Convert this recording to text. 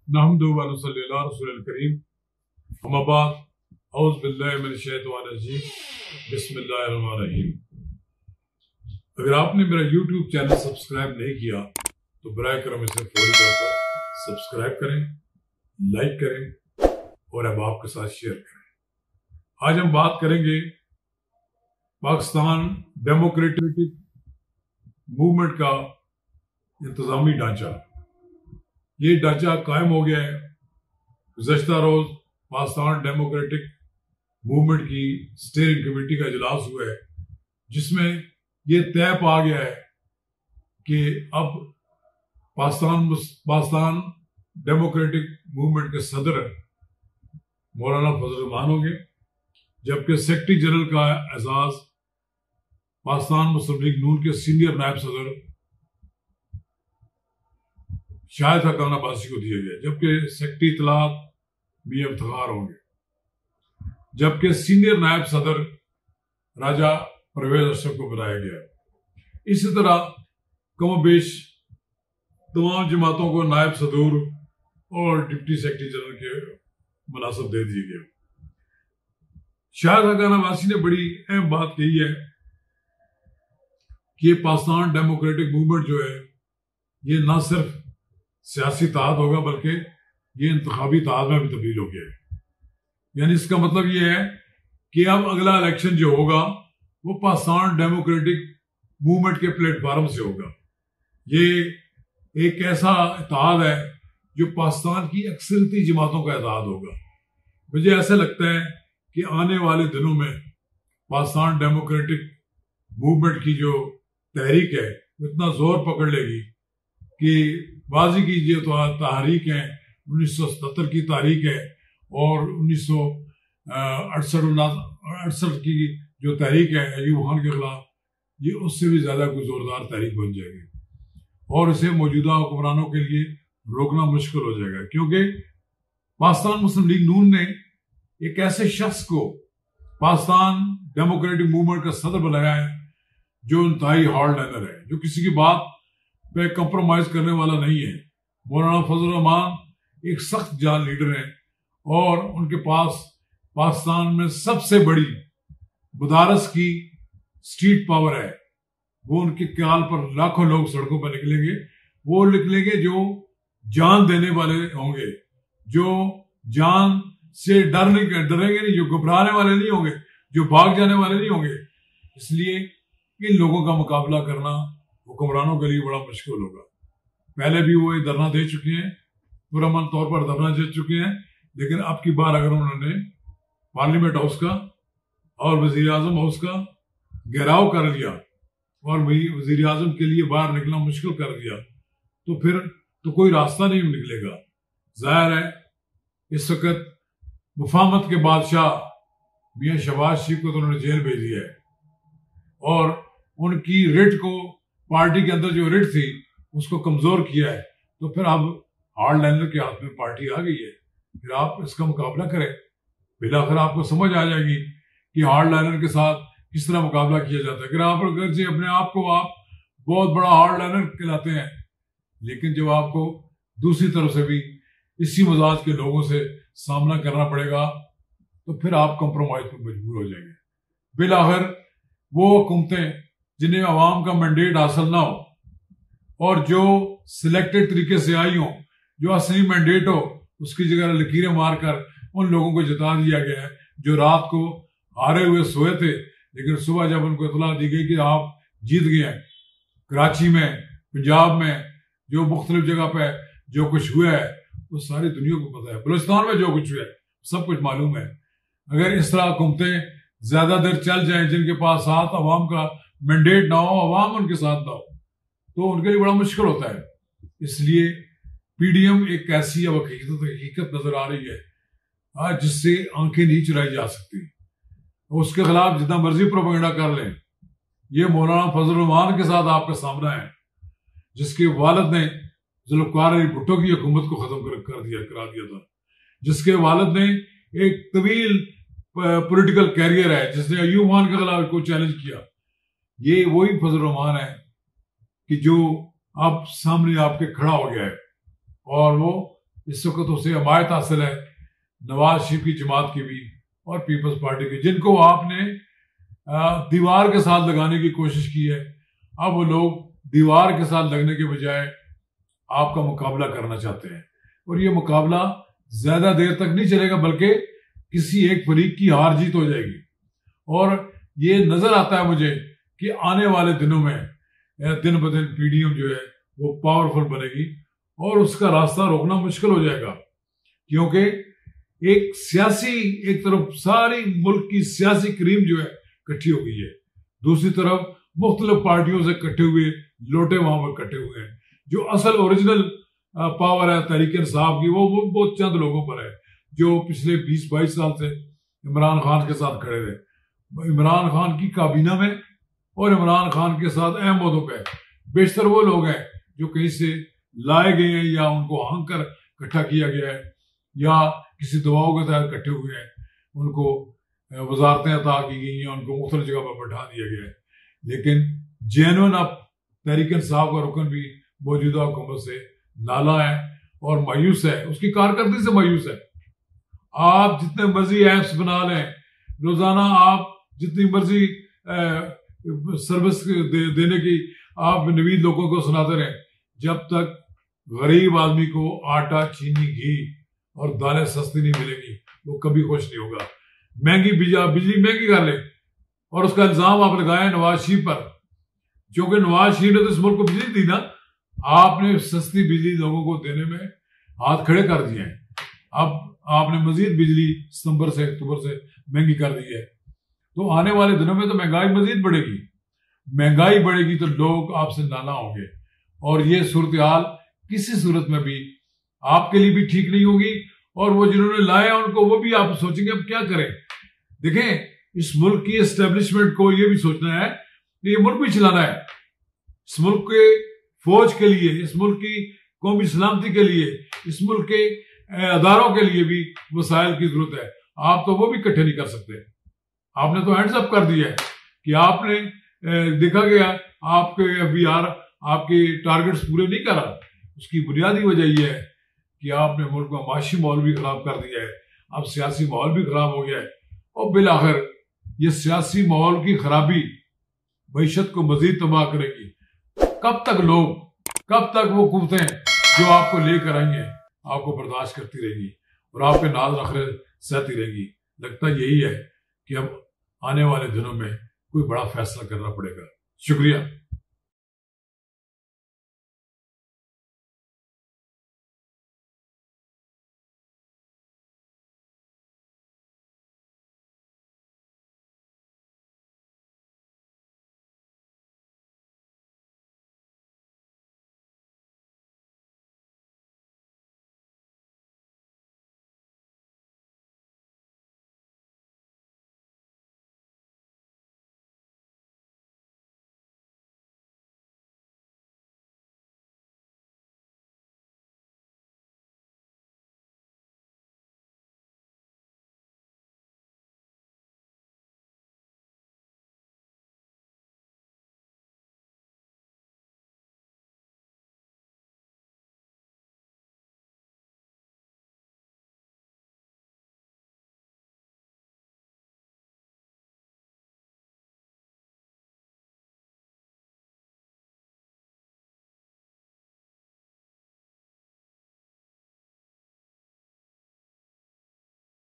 نحمدہ و نصلی علی رسول الکریم اما بعد اعوذ باللہ من الشیطان الرجیم بسم اللہ الرحمن الرحیم۔ اگر آپ نے میرا یوٹیوب چینل سبسکرائب نہیں کیا تو برائے کرم اسے فوری طور پر سبسکرائب کریں، لائک کریں اور احباب کے ساتھ شیئر کریں۔ آج ہم بات کریں گے پاکستان ڈیموکریٹک موومنٹ کا انتظامی ڈھانچہ۔ یہ ڈھانچہ قائم ہو گیا ہے۔ گزشتہ روز پاکستان ڈیموکریٹک موومنٹ کی اسٹیئرنگ کمیٹی کا اجلاس ہوا ہے، جس میں یہ طے پا گیا ہے کہ اب پاکستان ڈیموکریٹک موومنٹ کے صدر مولانا فضل الرحمان ہوں گے، جبکہ سیکرٹری جنرل کا اعزاز پاکستان مسلم لیگ نون کے سینئر نائب صدر شاہد حقان عباسی کو دیا گیا، جبکہ سیکرٹری اطلاعات میاں افتخار ہوں گے، جبکہ سینئر نائب صدر راجہ پرویز اشرف کو بنایا گیا۔ اسی طرح کم و بیش تمام جماعتوں کو نائب صدور اور ڈپٹی سیکرٹری جنرل کے مناصب دے دیے گئے۔ شاہد حقان عباسی نے بڑی اہم بات کہی ہے کہ پاکستان ڈیموکریٹک موومنٹ جو ہے یہ نہ صرف سیاسی اتحاد ہوگا بلکہ یہ انتخابی اتحاد میں بھی تبدیل ہو گیا ہے۔ یعنی اس کا مطلب یہ ہے کہ اب اگلا الیکشن جو ہوگا وہ پاکستان ڈیموکریٹک موومنٹ کے پلیٹ فارم سے ہوگا۔ یہ ایک ایسا اتحاد ہے جو پاکستان کی اکثریتی جماعتوں کا اتحاد ہوگا۔ مجھے ایسا لگتا ہے کہ آنے والے دنوں میں پاکستان ڈیموکریٹک موومنٹ کی جو تحریک ہے وہ اتنا زور پکڑ لے گی کہ واضح کیجیے تو تحریک ہے 1977 کی تحریک ہے اور 1968 کی جو تحریک ہے ایوب خان کے خلاف، یہ اس سے بھی زیادہ کوئی زوردار تحریک بن جائے گی اور اسے موجودہ حکمرانوں کے لیے روکنا مشکل ہو جائے گا، کیونکہ پاکستان مسلم لیگ نون نے ایک ایسے شخص کو پاکستان ڈیموکریٹک موومنٹ کا صدر بنایا ہے جو انتہائی ہارڈ لائنر ہے، جو کسی کی بات پہ کمپرومائز کرنے والا نہیں ہے۔ مولانا فضل الرحمان ایک سخت جان لیڈر ہیں اور ان کے پاس پاکستان میں سب سے بڑی مدارس کی اسٹریٹ پاور ہے۔ وہ ان کے خیال پر لاکھوں لوگ سڑکوں پر نکلیں گے، وہ نکلیں گے جو جان دینے والے ہوں گے، جو جان سے ڈریں گے نہیں، جو گھبرانے والے نہیں ہوں گے، جو بھاگ جانے والے نہیں ہوں گے۔ اس لیے ان لوگوں کا مقابلہ کرنا حکمرانوں کے لیے بڑا مشکل ہوگا۔ پہلے بھی وہ دھرنا دے چکے ہیں، پرامن طور پر دھرنا دے چکے ہیں، لیکن اب کی بار اگر انہوں نے پارلیمنٹ ہاؤس کا اور وزیر اعظم ہاؤس کا گھیراؤ کر لیا اور وزیر اعظم کے لیے باہر نکلنا مشکل کر دیا تو پھر تو کوئی راستہ نہیں نکلے گا۔ ظاہر ہے اس وقت مفاہمت کے بادشاہ میاں شہباز شریف کو تو انہوں نے جیل بھیج دیا ہے اور ان کی رٹ کو، پارٹی کے اندر جو رٹ تھی اس کو کمزور کیا ہے، تو پھر اب ہارڈ لائنر کے ہاتھ میں پارٹی آ گئی ہے، پھر آپ اس کا مقابلہ کریں۔ بلاخر آپ کو سمجھ آ جائے گی کہ ہارڈ لائنر کے ساتھ کس طرح مقابلہ کیا جاتا ہے۔ اگر سے اپنے آپ کو آپ بہت بڑا ہارڈ لائنر کہلاتے ہیں، لیکن جب آپ کو دوسری طرف سے بھی اسی مزاج کے لوگوں سے سامنا کرنا پڑے گا تو پھر آپ کمپرومائز پر مجبور ہو جائیں گے۔ بلاخر وہ حکومتیں جنہیں عوام کا مینڈیٹ حاصل نہ ہو اور جو سلیکٹڈ طریقے سے آئی ہوں، جو اصلی مینڈیٹ ہو، اس کی جگہ لکیریں مار کر ان لوگوں کو جتا دیا گیا ہے جو رات کو ہارے ہوئے سوئے تھے، لیکن صبح جب ان کو اطلاع دی گئی کہ آپ جیت گئے ہیں۔ کراچی میں، پنجاب میں، جو مختلف جگہ پہ جو کچھ ہوا ہے وہ ساری دنیا کو پتہ ہے، بلوچستان میں جو کچھ ہوا ہے سب کچھ معلوم ہے۔ اگر اس طرح حکومتیں زیادہ دیر چل جائیں جن کے پاس ساتھ عوام کا مینڈیٹ نہ ہو، عوام ان کے ساتھ نہ ہو، تو ان کے لیے بڑا مشکل ہوتا ہے۔ اس لیے پی ڈی ایم ایک ایسی اب حقیقت نظر آ رہی ہے جس سے آنکھیں نہیں چرائی جا سکتی۔ اس کے خلاف جتنا مرضی پروپیگنڈا کر لیں، یہ مولانا فضل الرحمان کے ساتھ آپ کا سامنا ہے، جس کے والد نے ذوالفقار علی بھٹو کی حکومت کو ختم کرا دیا تھا، جس کے والد نے ایک طویل پولیٹیکل کیریئر ہے، جس نے ایوب خان کے خلاف کو چیلنج کیا۔ یہ وہی فضل الرحمان ہے کہ جو اب سامنے آپ کے کھڑا ہو گیا ہے اور وہ اس وقت اسے حمایت حاصل ہے نواز شریف کی جماعت کی بھی اور پیپلز پارٹی کی، جن کو آپ نے دیوار کے ساتھ لگانے کی کوشش کی ہے۔ اب وہ لوگ دیوار کے ساتھ لگنے کے بجائے آپ کا مقابلہ کرنا چاہتے ہیں، اور یہ مقابلہ زیادہ دیر تک نہیں چلے گا، بلکہ کسی ایک فریق کی ہار جیت ہو جائے گی۔ اور یہ نظر آتا ہے مجھے کہ آنے والے دنوں میں دن بدن پی ڈی ایم جو ہے وہ پاورفل بنے گی، اور اس کا راستہ روکنا مشکل ہو جائے گا، کیونکہ ایک طرف ساری ملک کی سیاسی کریم جو ہے کٹھی ہو گئی ہے، دوسری طرف مختلف پارٹیوں سے کٹے ہوئے لوٹے وہاں پر کٹے ہوئے ہیں۔ جو اصل اوریجنل پاور ہے تحریک انصاف کی، وہ بہت چند لوگوں پر ہے جو پچھلے 20-22 سال سے عمران خان کے ساتھ کھڑے رہے۔ عمران خان کی کابینہ میں اور عمران خان کے ساتھ اہم عہدوں پہ بیشتر وہ لوگ ہیں جو کہیں سے لائے گئے ہیں، یا ان کو ہنگ کر اکٹھا کیا گیا ہے، یا کسی دباؤ کے تحت اکٹھے ہوئے ہیں، ان کو وزارتیں عطا کی گئی ہیں، ان کو مختلف جگہ پر بٹھا دیا گیا ہے۔ لیکن جینون اب تحریک انصاف کا رکن بھی موجودہ حکومت سے نالا ہے اور مایوس ہے، اس کی کارکردگی سے مایوس ہے۔ آپ جتنے مرضی ایپس بنا لیں، روزانہ آپ جتنی مرضی سروس دینے کی آپ نوید لوگوں کو سناتے رہیں، جب تک غریب آدمی کو آٹا، چینی، گھی اور دالیں سستی نہیں ملے گی وہ کبھی خوش نہیں ہوگا۔ بجلی مہنگی کر لیں، اور اس کا الزام آپ لگائیں نواز شریف پر، کیونکہ نواز شریف نے تو اس ملک کو بجلی دی نا، آپ نے سستی بجلی لوگوں کو دینے میں ہاتھ کھڑے کر دیے ہیں۔ اب آپ نے مزید بجلی ستمبر سے اکتوبر سے مہنگی کر دی ہے، تو آنے والے دنوں میں تو مہنگائی مزید بڑھے گی۔ مہنگائی بڑھے گی تو لوگ آپ سے نالاں ہوں گے، اور یہ صورتحال کسی صورت میں بھی آپ کے لیے بھی ٹھیک نہیں ہوگی، اور وہ جنہوں نے لایا ان کو وہ بھی آپ سوچیں گے اب کیا کریں۔ دیکھیں، اس ملک کی اسٹیبلشمنٹ کو یہ بھی سوچنا ہے کہ یہ ملک بھی چلانا ہے، اس ملک کے فوج کے لیے، اس ملک کی قومی سلامتی کے لیے، اس ملک کے اداروں کے لیے بھی وسائل کی ضرورت ہے۔ آپ تو وہ بھی اکٹھے نہیں کر سکتے۔ آپ نے تو ہینڈز اپ کر دیا ہے کہ آپ نے دیکھا گیا آپ کے ایف بی آر آپ کے ٹارگٹس پورے نہیں کرا۔ اس کی بنیادی وجہ یہ ہے کہ آپ نے ملک میں معاشی ماحول بھی خراب کر دیا ہے، اب سیاسی ماحول بھی خراب ہو گیا ہے، اور بالآخر یہ سیاسی ماحول کی خرابی معیشت کو مزید تباہ کرے گی۔ کب تک وہ قوتیں جو آپ کو لے کر آئی ہیں آپ کو برداشت کرتی رہے گی اور آپ پہ ناز نخرے سہتی رہے گی؟ لگتا یہی ہے کہ اب آنے والے دنوں میں کوئی بڑا فیصلہ کرنا پڑے گا۔ شکریہ۔